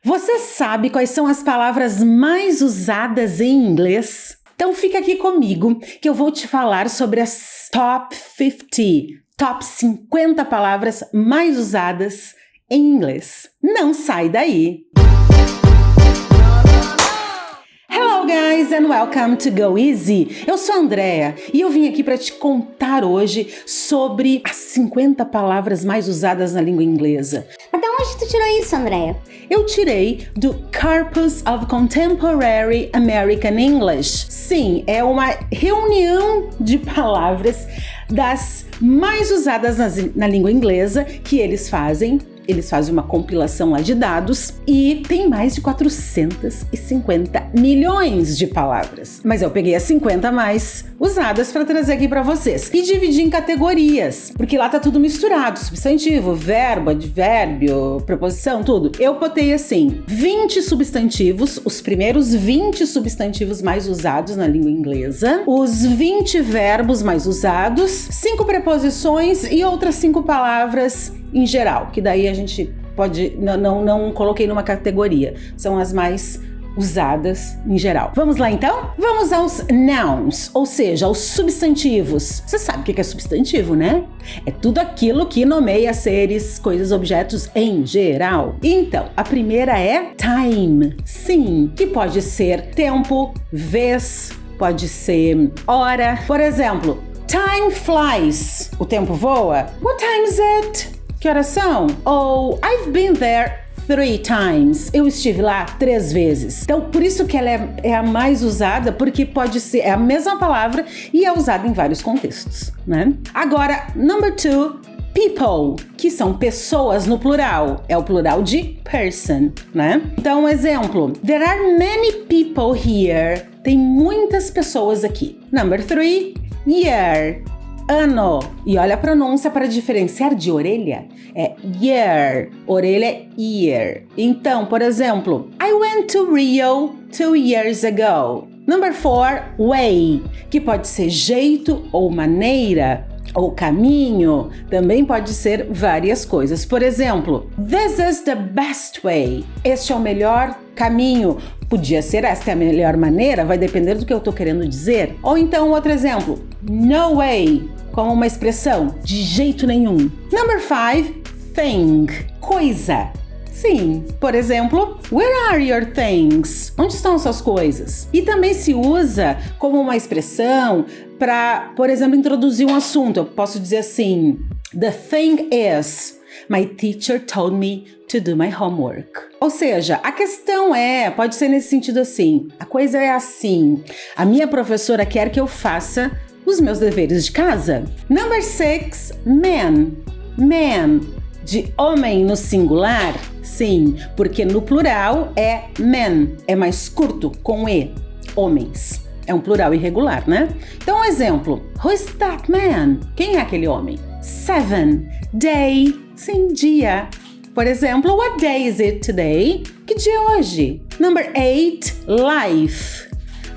Você sabe quais são as palavras mais usadas em inglês? Então fica aqui comigo que eu vou te falar sobre as top 50 palavras mais usadas em inglês. Não sai daí! Hello guys and welcome to Go Easy! Eu sou a Andrea e eu vim aqui para te contar hoje sobre as 50 palavras mais usadas na língua inglesa. Mas de onde tu tirou isso, Andrea? Eu tirei do Corpus of Contemporary American English. Sim, é uma reunião de palavras das mais usadas na língua inglesa que eles fazem. Eles fazem uma compilação lá de dados e tem mais de 450 milhões de palavras. Mas eu peguei as 50 mais usadas para trazer aqui para vocês e dividi em categorias, porque lá tá tudo misturado, substantivo, verbo, advérbio, preposição, tudo. Eu botei assim, 20 substantivos, os primeiros 20 substantivos mais usados na língua inglesa, os 20 verbos mais usados, 5 preposições e outras 5 palavras em geral, que daí a gente pode, não coloquei numa categoria, são as mais usadas em geral. Vamos lá então? Vamos aos nouns, ou seja, aos substantivos. Você sabe o que é substantivo, né? É tudo aquilo que nomeia seres, coisas, objetos em geral. Então, a primeira é time. Sim, que pode ser tempo, vez, pode ser hora. Por exemplo, time flies. O tempo voa. What time is it? Que horas são? Ou I've been there 3 times. Eu estive lá 3 vezes. Então, por isso que ela é a mais usada, porque pode ser a mesma palavra e é usada em vários contextos, né? Agora, number 2, people, que são pessoas no plural. É o plural de person, né? Então, um exemplo. There are many people here. Tem muitas pessoas aqui. Number 3, year. Ano. E olha a pronúncia para diferenciar de orelha. É year. Orelha é ear. Então, por exemplo, I went to Rio 2 years ago. Number 4, way, que pode ser jeito ou maneira ou caminho. Também pode ser várias coisas. Por exemplo, this is the best way. Este é o melhor caminho. Podia ser esta é a melhor maneira, vai depender do que eu estou querendo dizer. Ou então outro exemplo, no way, como uma expressão, de jeito nenhum. Number 5, thing, coisa. Sim, por exemplo, where are your things? Onde estão suas coisas? E também se usa como uma expressão para, por exemplo, introduzir um assunto. Eu posso dizer assim, the thing is, my teacher told me to do my homework. Ou seja, a questão pode ser nesse sentido assim, a coisa é assim, a minha professora quer que eu faça os meus deveres de casa. Number 6, man. Man, de homem no singular, sim, porque no plural é men, é mais curto, com E, homens. É um plural irregular, né? Então, um exemplo. Who is that man? Quem é aquele homem? 7, day, sim, dia. Por exemplo, what day is it today? Que dia é hoje? Number 8, life.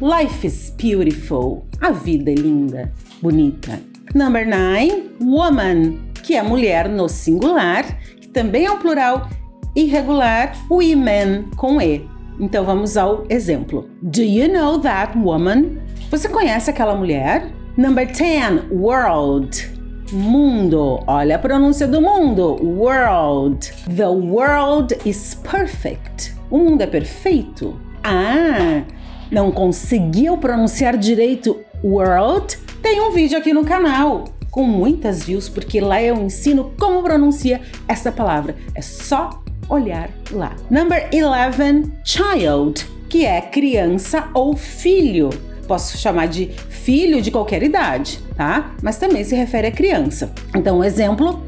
Life is beautiful. A vida é linda, bonita. Number 9, woman, que é mulher no singular, que também é um plural irregular, women com E. Então vamos ao exemplo. Do you know that woman? Você conhece aquela mulher? Number 10, world. Mundo. Olha a pronúncia do mundo. World. The world is perfect. O mundo é perfeito. Ah, não conseguiu pronunciar direito world? Tem um vídeo aqui no canal com muitas views, porque lá eu ensino como pronuncia essa palavra. É só olhar lá. Number 11, child, que é criança ou filho. Posso chamar de filho de qualquer idade, tá? Mas também se refere a criança. Então, um exemplo,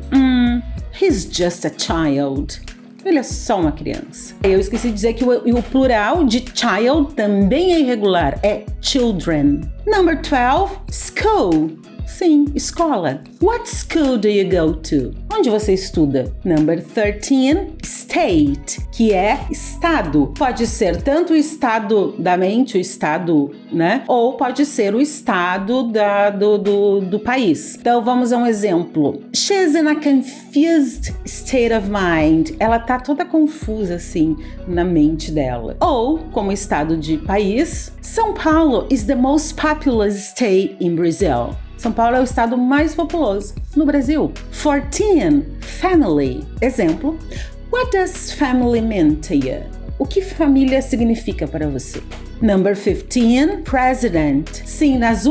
he's just a child. Ele é só uma criança. Eu esqueci de dizer que o plural de child também é irregular, é children. Number 12, school. Sim, escola. What school do you go to? Onde você estuda? Number 13, state, que é estado. Pode ser tanto o estado da mente, o estado, né? Ou pode ser o estado do país. Então, vamos a um exemplo. She's in a confused state of mind. Ela tá toda confusa, assim, na mente dela. Ou, como estado de país, São Paulo is the most populous state in Brazil. São Paulo é o estado mais populoso no Brasil. 14, family. Exemplo. What does family mean to you? O que família significa para você? Number 15, president. Sim, nos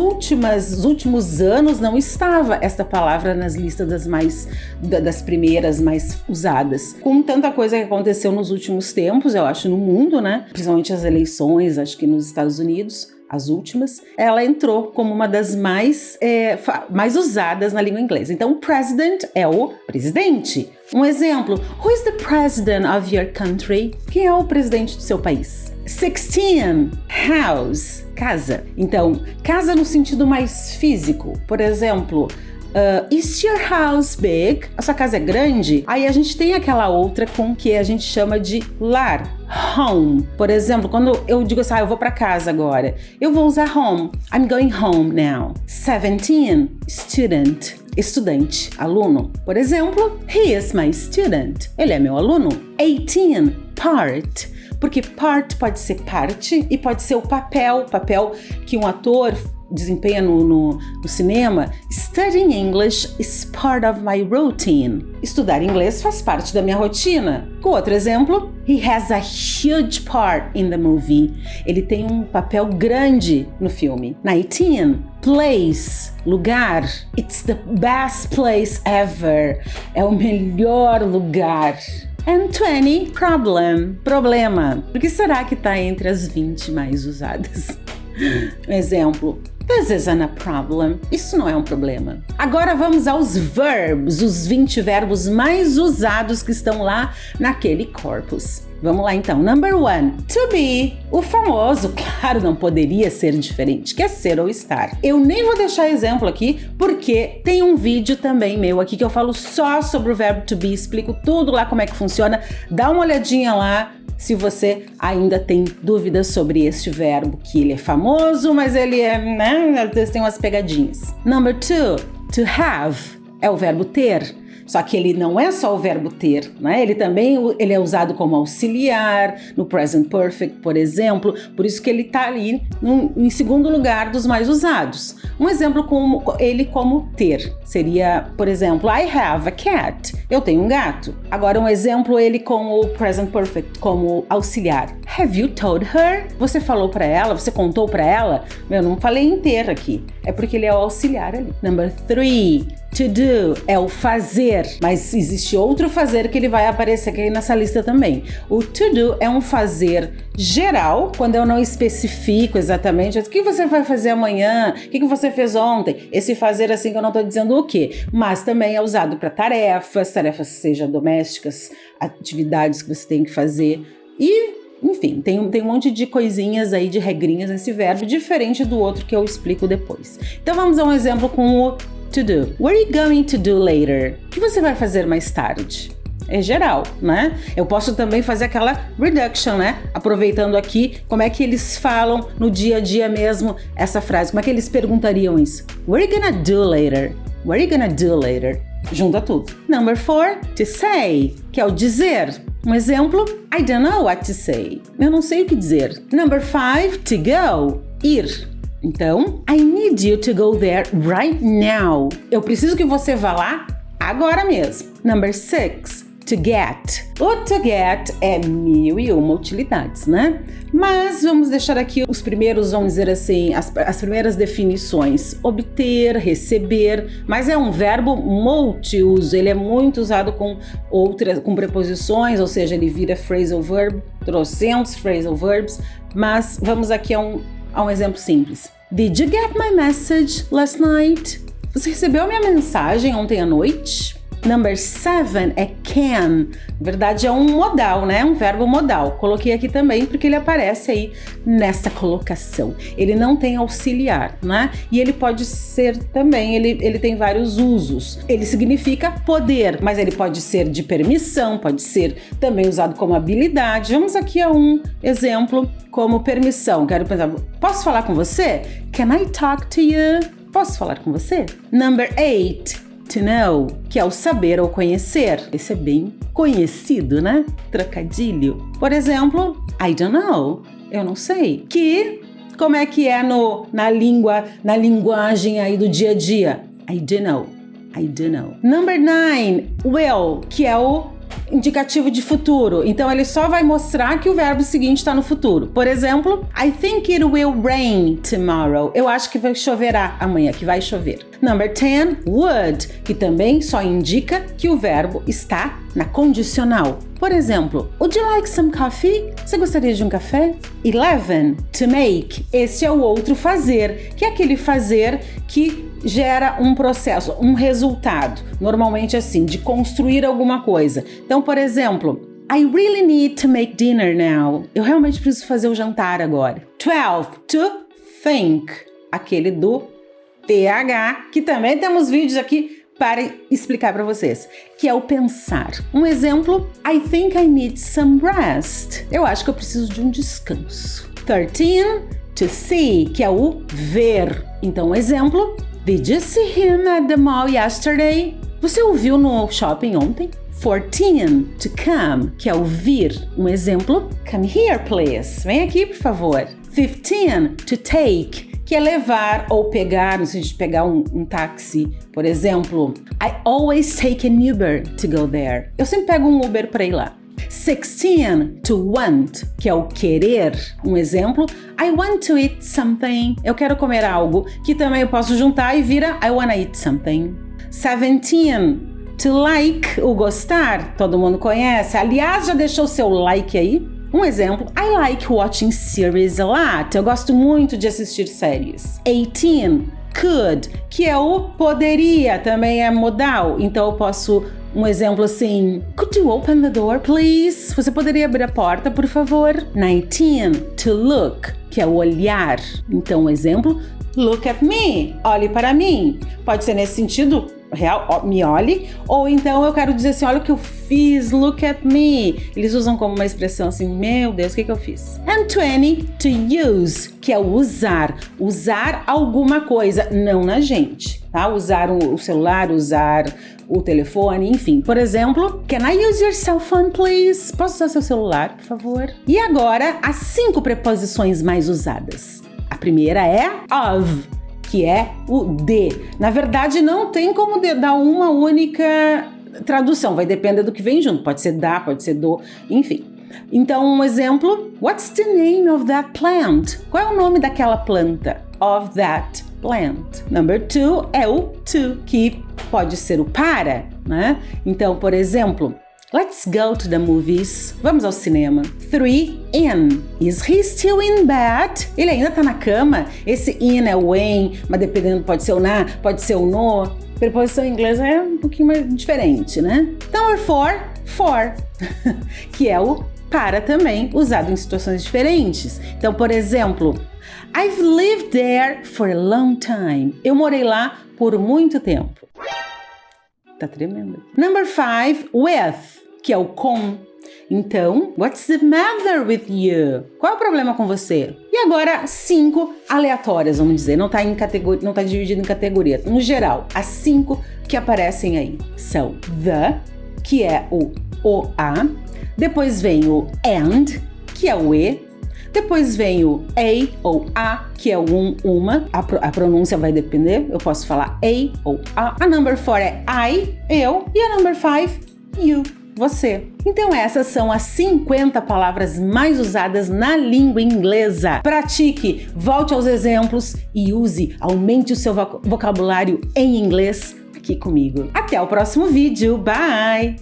últimos anos não estava esta palavra nas listas das primeiras mais usadas. Com tanta coisa que aconteceu nos últimos tempos, eu acho, no mundo, né? Principalmente as eleições, acho que nos Estados Unidos, as últimas, ela entrou como uma das mais usadas na língua inglesa. Então, president é o presidente. Um exemplo, who is the president of your country? Quem é o presidente do seu país? 16, house, casa. Então, casa no sentido mais físico. Por exemplo, is your house big? A sua casa é grande? Aí a gente tem aquela outra com que a gente chama de lar. Home. Por exemplo, quando eu digo assim, eu vou para casa agora, eu vou usar home. I'm going home now. 17, student. Estudante, aluno. Por exemplo, he is my student. Ele é meu aluno. 18, part. Porque part pode ser parte e pode ser o papel que um ator desempenha no cinema. Studying English is part of my routine. Estudar inglês faz parte da minha rotina. Com outro exemplo, he has a huge part in the movie. Ele tem um papel grande no filme. 19, place, lugar. It's the best place ever. É o melhor lugar. And 20, problem, problema. Por que será que está entre as 20 mais usadas? Um exemplo. This isn't a problem. Isso não é um problema. Agora vamos aos verbs, os 20 verbos mais usados que estão lá naquele corpus. Vamos lá então. Number 1, to be. O famoso, claro, não poderia ser diferente, que é ser ou estar. Eu nem vou deixar exemplo aqui, porque tem um vídeo também meu aqui que eu falo só sobre o verbo to be, explico tudo lá como é que funciona. Dá uma olhadinha lá. Se você ainda tem dúvidas sobre este verbo, que ele é famoso, mas ele é, né, às vezes tem umas pegadinhas. Number 2, to have, é o verbo ter. Só que ele não é só o verbo ter, né? Ele é usado como auxiliar, no present perfect, por exemplo. Por isso que ele está ali em segundo lugar dos mais usados. Um exemplo como ter seria, por exemplo, I have a cat. Eu tenho um gato. Agora um exemplo ele com o present perfect como auxiliar. Have you told her? Você falou para ela? Você contou para ela? Eu não falei em ter aqui. É porque ele é o auxiliar ali. Number 3. To do é o fazer, mas existe outro fazer que ele vai aparecer aqui nessa lista também. O to do é um fazer geral, quando eu não especifico exatamente o que você vai fazer amanhã, o que você fez ontem. Esse fazer assim que eu não estou dizendo o quê, mas também é usado para tarefas sejam domésticas, atividades que você tem que fazer e enfim, tem um monte de coisinhas aí, de regrinhas nesse verbo, diferente do outro que eu explico depois. Então vamos a um exemplo com o to do. What are you going to do later? O que você vai fazer mais tarde? É geral, né? Eu posso também fazer aquela reduction, né? Aproveitando aqui, como é que eles falam no dia a dia mesmo essa frase? Como é que eles perguntariam isso? What are you gonna do later? What are you gonna do later? Junta tudo. Number 4, to say, que é o dizer. Um exemplo, I don't know what to say. Eu não sei o que dizer. Number 5, to go, ir. Então, I need you to go there right now. Eu preciso que você vá lá agora mesmo. Number 6, to get. O to get é 1001 utilidades, né? Mas vamos deixar aqui os primeiros, vamos dizer assim, as primeiras definições. Obter, receber, mas é um verbo multiuso. Ele é muito usado com preposições, ou seja, ele vira phrasal verb, trocentos phrasal verbs, mas vamos aqui a um exemplo simples. Did you get my message last night? Você recebeu a minha mensagem ontem à noite? Number 7 é can. Na verdade é um modal, né? Um verbo modal. Coloquei aqui também porque ele aparece aí nesta colocação. Ele não tem auxiliar, né? E ele pode ser também, ele tem vários usos. Ele significa poder, mas ele pode ser de permissão, pode ser também usado como habilidade. Vamos aqui a um exemplo como permissão. Quero pensar, posso falar com você? Can I talk to you? Posso falar com você? Number 8, to know, que é o saber ou conhecer. Esse é bem conhecido, né? Trocadilho. Por exemplo, I don't know. Eu não sei. Que, como é que é na linguagem aí do dia a dia? I don't know. I don't know. Number 9, will, que é o indicativo de futuro. Então, ele só vai mostrar que o verbo seguinte está no futuro. Por exemplo, I think it will rain tomorrow. Eu acho que choverá amanhã, que vai chover. Number 10, would, que também só indica que o verbo está na condicional. Por exemplo, would you like some coffee? Você gostaria de um café? 11, to make. Esse é o outro fazer, que é aquele fazer que gera um processo, um resultado. Normalmente assim, de construir alguma coisa. Então, por exemplo, I really need to make dinner now. Eu realmente preciso fazer o jantar agora. 12, to think. Aquele do TH, que também temos vídeos aqui para explicar para vocês, que é o pensar. Um exemplo, I think I need some rest. Eu acho que eu preciso de um descanso. 13, to see, que é o ver. Então, um exemplo, did you see him at the mall yesterday? Você o viu no shopping ontem? 14, to come, que é o vir. Um exemplo, come here, please. Vem aqui, por favor. 15, to take, que é levar ou pegar, no sentido de pegar um táxi. Por exemplo, I always take an Uber to go there. Eu sempre pego um Uber para ir lá. 16, to want, que é o querer. Um exemplo, I want to eat something. Eu quero comer algo, que também eu posso juntar e vira I wanna eat something. 17, to like, o gostar. Todo mundo conhece. Aliás, já deixou seu like aí? Um exemplo, I like watching series a lot. Eu gosto muito de assistir séries. 18, could, que é o poderia, também é modal. Então eu posso, um exemplo assim, could you open the door, please? Você poderia abrir a porta, por favor? 19, to look, que é o olhar. Então um exemplo, look at me, olhe para mim. Pode ser nesse sentido real, me olhe, ou então eu quero dizer assim, olha o que eu fiz, look at me. Eles usam como uma expressão assim, meu Deus, o que eu fiz? And 20, to use, que é o usar alguma coisa, não na gente, tá? Usar o celular, usar o telefone, enfim. Por exemplo, can I use your cell phone, please? Posso usar seu celular, por favor? E agora, as 5 preposições mais usadas. A primeira é of, que é o de. Na verdade, não tem como dar uma única tradução, vai depender do que vem junto. Pode ser da, pode ser do, enfim. Então, um exemplo, what's the name of that plant? Qual é o nome daquela planta? Of that plant. Number 2 é o to, que pode ser o para, né? Então, por exemplo, let's go to the movies. Vamos ao cinema. 3, in. Is he still in bed? Ele ainda tá na cama? Esse in é o em, mas dependendo pode ser o na, pode ser o no. Preposição em inglês é um pouquinho mais diferente, né? Number 4, for, que é o para também, usado em situações diferentes. Então, por exemplo, I've lived there for a long time. Eu morei lá por muito tempo. Tá tremendo. Number 5, with, que é o com. Então, what's the matter with you? Qual é o problema com você? E agora, 5 aleatórias, vamos dizer. Não tá dividido em categoria. No geral, as 5 que aparecem aí são the, que é o a. Depois vem o and, que é o e. Depois vem o a ou a, que é o uma. A pronúncia vai depender. Eu posso falar a ou a. A number 4 é I, eu. E a number 5, you, você. Então essas são as 50 palavras mais usadas na língua inglesa. Pratique, volte aos exemplos e use, aumente o seu vocabulário em inglês aqui comigo. Até o próximo vídeo. Bye!